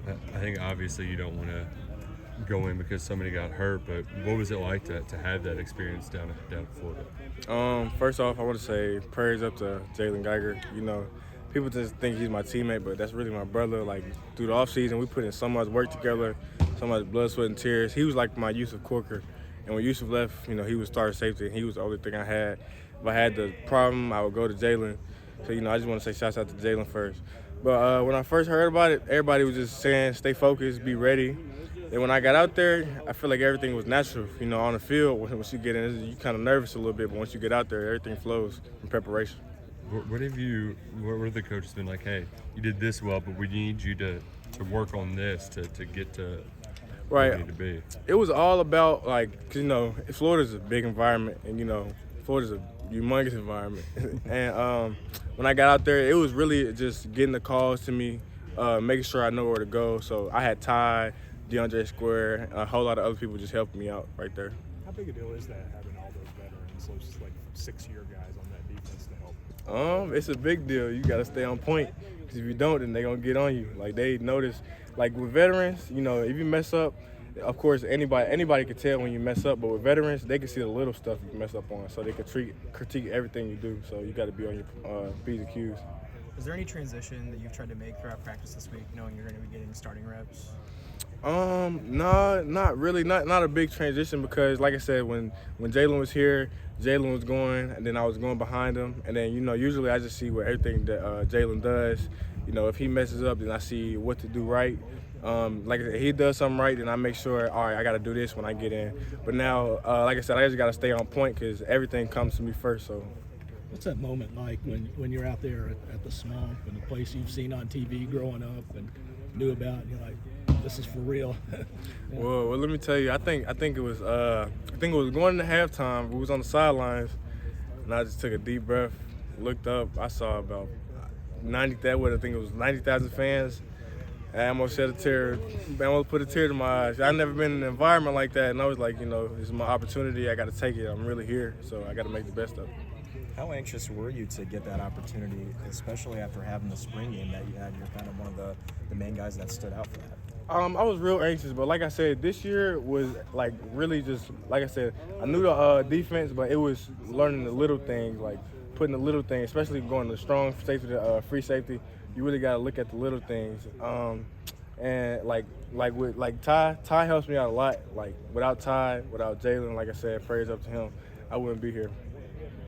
I think obviously you don't want to go in because somebody got hurt, but what was it like to have that experience down in Florida? First off, I want to say prayers up to Jalen Geiger. People just think he's my teammate, but that's really my brother. Like, through the offseason, we put in so much work together, so much blood, sweat, and tears. He was like my Yusuf Corker. And when Yusuf left, he was starting safety, and he was the only thing I had. If I had the problem, I would go to Jalen. So, I just want to say shouts out to Jalen first. But when I first heard about it, everybody was just saying, stay focused, be ready. And when I got out there, I feel like everything was natural. On the field, once you get in, you kind of nervous a little bit, but once you get out there, everything flows in preparation. What have the coaches been like, hey, you did this well, but we need you to work on this to get to where you Right. need to be? It was all about, Florida's a big environment, and, Florida's a humongous environment. And when I got out there, it was really just getting the calls to me, making sure I know where to go. So I had Ty, DeAndre Square, a whole lot of other people just helping me out right there. How big a deal is that, having all those veterans, those like 6-year guys on that defense to help? It's a big deal. You got to stay on point, because if you don't, then they're going to get on you. Like, they notice, like with veterans, if you mess up, of course, anybody can tell when you mess up, but with veterans, they can see the little stuff you mess up on, so they can critique everything you do. So you got to be on your P's and Q's. Is there any transition that you've tried to make throughout practice this week, knowing you're going to be getting starting reps? No, not really. Not a big transition, because, like I said, when Jalen was here, Jalen was going, and then I was going behind him. And then, usually I just see what everything that Jalen does. If he messes up, then I see what to do right. Like I said, he does something right, then I make sure, all right, I got to do this when I get in. But now, like I said, I just got to stay on point, because everything comes to me first. So. What's that moment like when you're out there at the swamp and the place you've seen on TV growing up and knew about, and you're like, this is for real? Well, let me tell you, I think it was going into halftime. We was on the sidelines, and I just took a deep breath, looked up. I saw about 90,000 fans. I almost shed a tear. I almost put a tear to my eyes. I've never been in an environment like that, and I was like, this is my opportunity. I got to take it. I'm really here, so I got to make the best of it. How anxious were you to get that opportunity, especially after having the spring game that you had? You're kind of one of the main guys that stood out for that. I was real anxious, but like I said, this year was like really just, like I said, I knew the defense, but it was learning the little things, like putting the little things, especially going to strong safety to free safety. You really got to look at the little things. And with Ty helps me out a lot. Like without Ty, without Jalen, like I said, prayers up to him, I wouldn't be here.